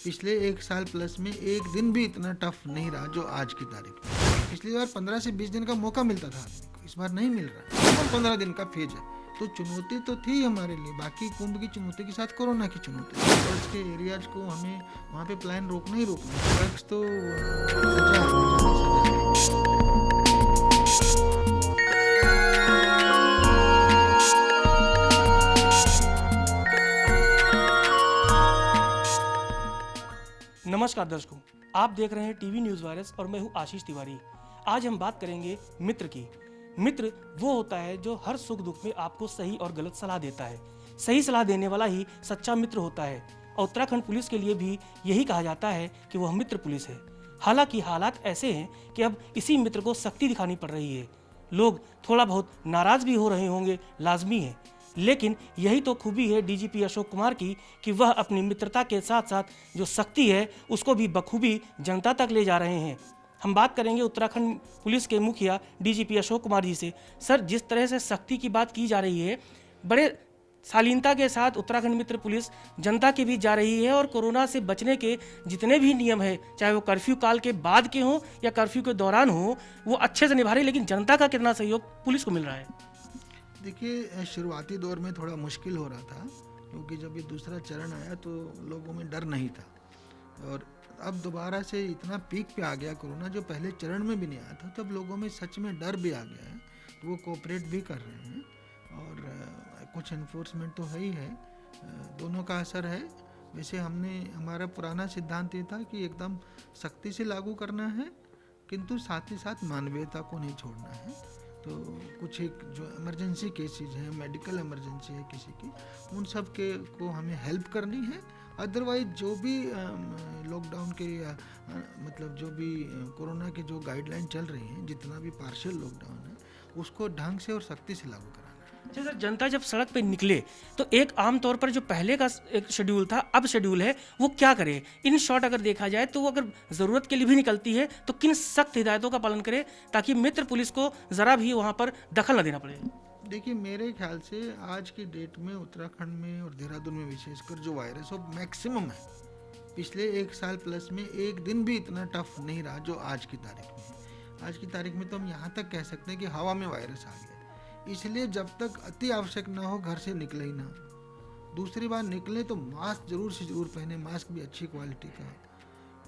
पिछले 1 साल प्लस में एक दिन भी इतना टफ नहीं रहा जो आज की तारीख में। पिछली बार 15 से 20 दिन का मौका मिलता था आदमी को, इस बार नहीं मिल रहा है। 15 दिन का फेज है, तो चुनौती तो थी हमारे लिए। बाकी कुंभ की चुनौती के साथ कोरोना की चुनौती, ड्रग्स के एरियाज को हमें वहाँ पे प्लान रोकना ही रोकना। ड्रग्स तो सजा है। नमस्कार दर्शकों, आप देख रहे हैं टीवी न्यूज़ वायरस और मैं हूं आशीष तिवारी। आज हम बात करेंगे मित्र की। मित्र वो होता है जो हर सुख दुख में आपको सही और गलत सलाह देता है। सही सलाह देने वाला ही सच्चा मित्र होता है और उत्तराखंड पुलिस के लिए भी यही कहा जाता है कि वह मित्र पुलिस है। हालांकि हालात ऐसे हैं कि अब इसी मित्र को सख्ती दिखानी पड़ रही है। लोग थोड़ा बहुत नाराज भी हो रहे होंगे, लाजमी है, लेकिन यही तो खूबी है डीजीपी अशोक कुमार की कि वह अपनी मित्रता के साथ साथ जो सख्ती है उसको भी बखूबी जनता तक ले जा रहे हैं। हम बात करेंगे उत्तराखंड पुलिस के मुखिया डीजीपी अशोक कुमार जी से। सर, जिस तरह से सख्ती की बात की जा रही है, बड़े शालीनता के साथ उत्तराखंड मित्र पुलिस जनता के बीच जा रही है और कोरोना से बचने के जितने भी नियम है, चाहे वो कर्फ्यू काल के बाद के हों या कर्फ्यू के दौरान हो, वो अच्छे से निभा रही है। लेकिन जनता का कितना सहयोग पुलिस को मिल रहा है? देखिए, शुरुआती दौर में थोड़ा मुश्किल हो रहा था, क्योंकि जब ये दूसरा चरण आया तो लोगों में डर नहीं था। और अब दोबारा से इतना पीक पे आ गया कोरोना, जो पहले चरण में भी नहीं आया था, तब लोगों में सच में डर भी आ गया है। वो कोऑपरेट भी कर रहे हैं और कुछ एनफोर्समेंट तो है ही है। दोनों का असर है। वैसे हमारा पुराना सिद्धांत ये था कि एकदम सख्ती से लागू करना है, किंतु साथ ही साथ मानवीयता को नहीं छोड़ना है। तो कुछ एक जो इमरजेंसी केसेस हैं, मेडिकल इमरजेंसी है किसी की, उन सब के को हमें हेल्प करनी है। अदरवाइज जो भी लॉकडाउन के मतलब जो भी कोरोना के जो गाइडलाइन चल रही हैं, जितना भी पार्शियल लॉकडाउन है, उसको ढंग से और सख्ती से लागू कराना है। अच्छा सर, जनता जब सड़क पे निकले तो एक आम तौर पर जो पहले का एक शेड्यूल था, अब शेड्यूल है, वो क्या करे? इन शॉर्ट अगर देखा जाए तो वो अगर ज़रूरत के लिए भी निकलती है तो किन सख्त हिदायतों का पालन करे ताकि मित्र पुलिस को ज़रा भी वहाँ पर दखल न देना पड़े? देखिए, मेरे ख्याल से आज की डेट में उत्तराखंड में और देहरादून में विशेषकर जो वायरस वो मैक्सिमम है। पिछले 1 साल प्लस में एक दिन भी इतना टफ नहीं रहा जो आज की तारीख में है। आज की तारीख में तो हम यहाँ तक कह सकते हैं कि हवा में वायरस आ गया। इसलिए जब तक अति आवश्यक ना हो, घर से निकले ही ना। दूसरी बार निकले तो मास्क जरूर से जरूर पहने, मास्क भी अच्छी क्वालिटी का,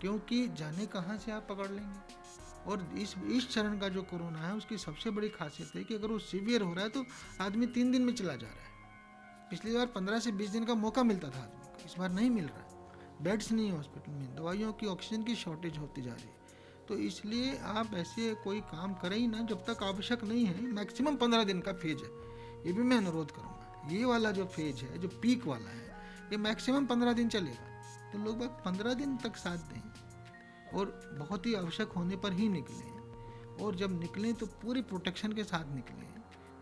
क्योंकि जाने कहाँ से आप पकड़ लेंगे। और इस चरण का जो कोरोना है, उसकी सबसे बड़ी खासियत है कि अगर वो सीवियर हो रहा है तो आदमी 3 दिन में चला जा रहा है। पिछली बार 15 से 20 दिन का मौका मिलता था आदमी को, इस बार नहीं मिल रहा है। बेड्स नहीं है हॉस्पिटल में, दवाइयों की, ऑक्सीजन की शॉर्टेज होती जा रही है। तो इसलिए आप ऐसे कोई काम करें ही ना जब तक आवश्यक नहीं है। मैक्सिमम 15 दिन का फेज है, ये भी मैं अनुरोध करूँगा। ये वाला जो फेज है, जो पीक वाला है, ये मैक्सिमम 15 दिन चलेगा। तो लोग 15 दिन तक साथ दें और बहुत ही आवश्यक होने पर ही निकलें। और जब निकलें तो पूरी प्रोटेक्शन के साथ निकलें,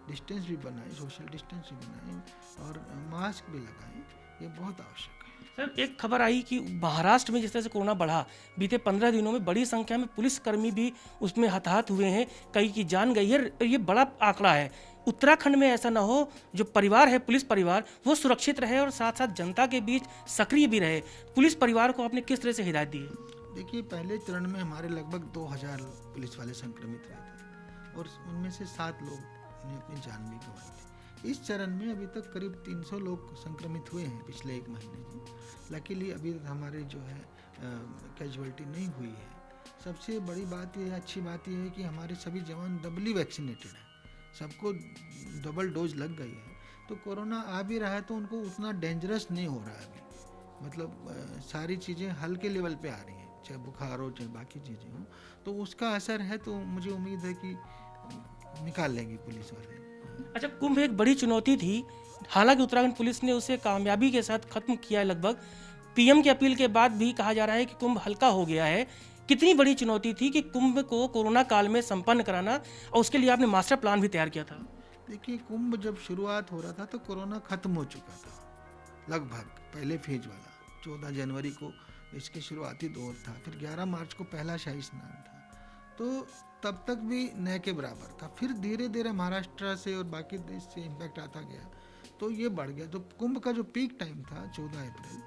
डिस्टेंस भी बनाएं, सोशल डिस्टेंस भी बनाएं और मास्क भी लगाएं। ये बहुत आवश्यक है। सर, एक खबर आई कि महाराष्ट्र में जिस तरह से कोरोना बढ़ा, बीते 15 दिनों में बड़ी संख्या में पुलिसकर्मी भी उसमें हताहत हुए हैं, कई की जान गई है। ये बड़ा आंकड़ा है। उत्तराखंड में ऐसा ना हो, जो परिवार है, पुलिस परिवार, वो सुरक्षित रहे और साथ साथ जनता के बीच सक्रिय भी रहे। पुलिस परिवार को आपने किस तरह से हिदायत दी है? देखिए, पहले चरण में हमारे लगभग 2000 पुलिस वाले संक्रमित हुए थे और उनमें से 7 लोग ने अपनी जान भी गंवाई थी। इस चरण में अभी तक करीब 300 लोग संक्रमित हुए हैं पिछले 1 महीने में। लकीली अभी तक हमारे जो है कैजुअलिटी नहीं हुई है। सबसे बड़ी बात यह, अच्छी बात यह है कि हमारे सभी जवान डबली वैक्सीनेटेड हैं, सबको डबल डोज लग गई है। तो कोरोना आ भी रहा है तो उनको उतना डेंजरस नहीं हो रहा है अभी। मतलब सारी चीज़ें हल्के लेवल पे आ रही हैं, चाहे बुखार हो चाहे बाकी चीज़ें हो, तो उसका असर है। तो मुझे उम्मीद है कि निकाल लेंगी पुलिस वाले। अच्छा, कुंभ एक बड़ी चुनौती थी, हालांकि उत्तराखंड पुलिस ने उसे कामयाबी के साथ खत्म किया है। लगभग पीएम की अपील के बाद भी कहा जा रहा है कि कुंभ हल्का हो गया है। कितनी बड़ी चुनौती थी कि कुंभ को कोरोना काल में संपन्न कराना, और उसके लिए आपने मास्टर प्लान भी तैयार किया था? देखिए, कुंभ जब शुरुआत हो रहा था तो कोरोना खत्म हो चुका था लगभग, पहले फेज वाला। 14 जनवरी को इसके शुरुआती दौर था, फिर 11 मार्च को पहला शाही स्नान था। तो तब तक भी न के बराबर था। फिर धीरे धीरे महाराष्ट्र से और बाकी देश से इम्पैक्ट आता गया तो ये बढ़ गया। तो कुंभ का जो पीक टाइम था 14 अप्रैल,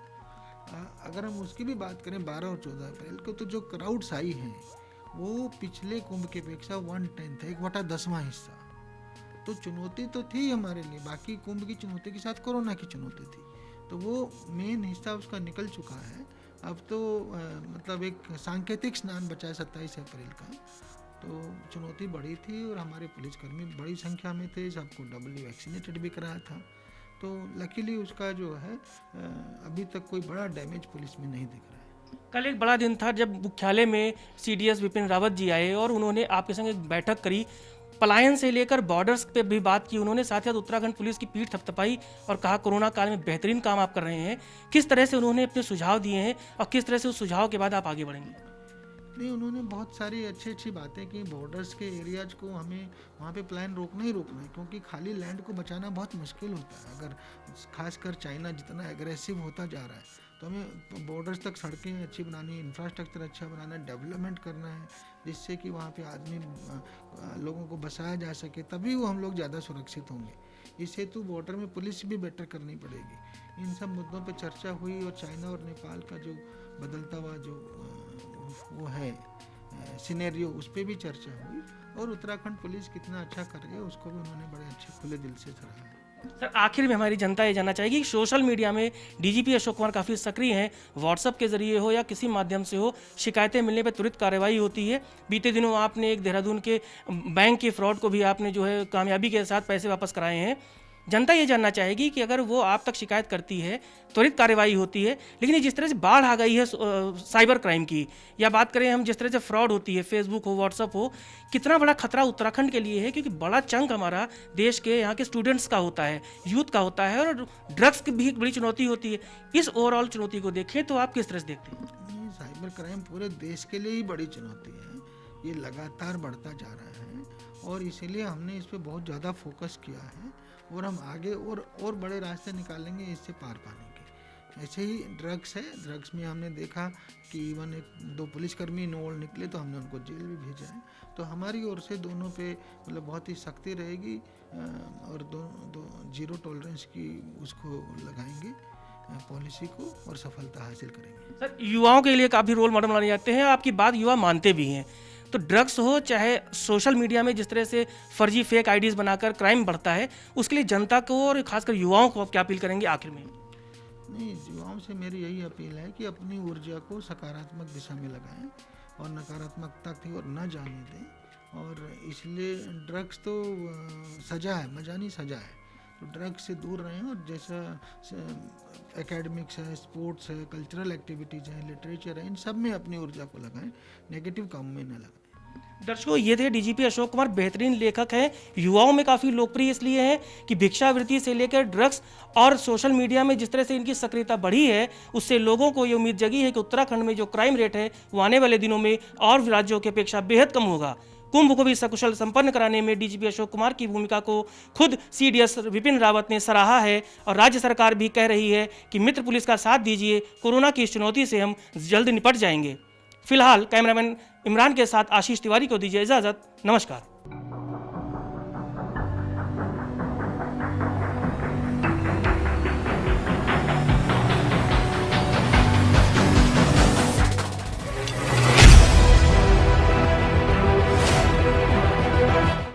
अगर हम उसकी भी बात करें 12 और 14 अप्रैल को, तो जो क्राउड्स आई हैं वो पिछले कुंभ की अपेक्षा 1/10 है, 1/10वां हिस्सा। तो चुनौती तो थी हमारे लिए, बाकी कुंभ की चुनौती के साथ कोरोना की चुनौती थी, तो वो मेन हिस्सा उसका निकल चुका है। अब तो मतलब एक सांकेतिक स्नान बचा है 27 अप्रैल का। तो चुनौती बड़ी थी और हमारे पुलिसकर्मी बड़ी संख्या में थे, सबको डबली वैक्सीनेटेड भी कराया था। तो लकीली उसका जो है अभी तक कोई बड़ा डैमेज पुलिस में नहीं दिख रहा है। कल एक बड़ा दिन था जब मुख्यालय में सीडीएस विपिन रावत जी आए और उन्होंने आपके संग एक बैठक करी, पलायन से लेकर बॉर्डर्स पे भी बात की उन्होंने, साथ ही साथ उत्तराखंड पुलिस की पीठ थपथपाई और कहा कोरोना काल में बेहतरीन काम आप कर रहे हैं। किस तरह से उन्होंने अपने सुझाव दिए हैं और किस तरह से उस सुझाव के बाद आप आगे बढ़ेंगे? नहीं, उन्होंने बहुत सारी अच्छी बातें की। बॉर्डर्स के एरियाज को हमें वहाँ पे प्लान रोकना ही रोकना है, क्योंकि खाली लैंड को बचाना बहुत मुश्किल होता है। अगर खासकर चाइना जितना एग्रेसिव होता जा रहा है, तो हमें बॉर्डर्स तक सड़कें अच्छी बनानी, इंफ्रास्ट्रक्चर अच्छा बनाना है, डेवलपमेंट करना है, जिससे कि वहाँ पे आदमी लोगों को बसाया जा सके, तभी वो हम लोग ज़्यादा सुरक्षित होंगे। इस हेतु बॉर्डर में पुलिस भी बेटर करनी पड़ेगी। इन सब मुद्दों पर चर्चा हुई और चाइना और नेपाल का जो बदलता हुआ जो वो है सिनेरियो, उस पर भी चर्चा हुई और उत्तराखंड पुलिस कितना अच्छा कर रही है उसको भी उन्होंने बड़े अच्छे खुले दिल से सराहा। सर, आखिर में हमारी जनता ये जानना चाहेगी कि सोशल मीडिया में डीजीपी अशोक कुमार काफ़ी सक्रिय हैं, व्हाट्सएप के जरिए हो या किसी माध्यम से हो, शिकायतें मिलने पर तुरंत कार्रवाई होती है। बीते दिनों आपने एक देहरादून के बैंक के फ्रॉड को भी आपने जो है कामयाबी के साथ पैसे वापस कराए हैं। जनता ये जानना चाहेगी कि अगर वो आप तक शिकायत करती है, त्वरित कार्रवाई होती है, लेकिन ये जिस तरह से बाढ़ आ गई है साइबर क्राइम की, या बात करें हम जिस तरह से फ्रॉड होती है, फेसबुक हो, व्हाट्सअप हो, कितना बड़ा खतरा उत्तराखंड के लिए है, क्योंकि बड़ा चंक हमारा देश के यहाँ के स्टूडेंट्स का होता है, यूथ का होता है, और ड्रग्स की भी एक बड़ी चुनौती होती है। इस ओवरऑल चुनौती को देखें तो आप किस तरह से देखते हैं? साइबर क्राइम पूरे देश के लिए ही बड़ी चुनौती है, ये लगातार बढ़ता जा रहा है और इसीलिए हमने इस पर बहुत ज़्यादा फोकस किया है और हम आगे और बड़े रास्ते निकालेंगे इससे पार पाने के। ऐसे ही ड्रग्स है, ड्रग्स में हमने देखा कि इवन 2 पुलिसकर्मी इन्वॉल्व निकले तो हमने उनको जेल भी भेजा है। तो हमारी ओर से दोनों पे मतलब बहुत ही सख्ती रहेगी और दो जीरो टॉलरेंस की उसको लगाएंगे पॉलिसी को और सफलता हासिल करेंगे। सर, युवाओं के लिए काफ़ी रोल मॉडल माने जाते हैं, आपकी बात युवा मानते भी हैं। तो ड्रग्स हो चाहे सोशल मीडिया में जिस तरह से फर्जी फेक आईडीज बनाकर क्राइम बढ़ता है, उसके लिए जनता को और खासकर युवाओं को आप क्या अपील करेंगे आखिर में? नहीं, युवाओं से मेरी यही अपील है कि अपनी ऊर्जा को सकारात्मक दिशा में लगाएं और नकारात्मकता की ओर न जाने दें। और इसलिए ड्रग्स तो सजा है, मजा नहीं सजा है, तो ड्रग्स से दूर रहें और जैसा एकेडमिक्स है, स्पोर्ट्स है, कल्चरल एक्टिविटीज़ हैं, लिटरेचर है, इन सब में अपनी ऊर्जा को लगाएं, नेगेटिव काम में न लगाएं। दर्शकों, ये थे डीजीपी अशोक कुमार, बेहतरीन लेखक हैं, युवाओं में काफ़ी लोकप्रिय इसलिए हैं कि भिक्षावृत्ति से लेकर ड्रग्स और सोशल मीडिया में जिस तरह से इनकी सक्रियता बढ़ी है, उससे लोगों को ये उम्मीद जगी है कि उत्तराखंड में जो क्राइम रेट है वो आने वाले दिनों में और राज्यों की अपेक्षा बेहद कम होगा। कुंभ को भी सकुशल संपन्न कराने में डीजीपी अशोक कुमार की भूमिका को खुद सीडीएस विपिन रावत ने सराहा है और राज्य सरकार भी कह रही है कि मित्र पुलिस का साथ दीजिए, कोरोना की इस चुनौती से हम जल्द निपट जाएंगे। फिलहाल कैमरामैन इमरान के साथ आशीष तिवारी को दीजिए इजाज़त। नमस्कार।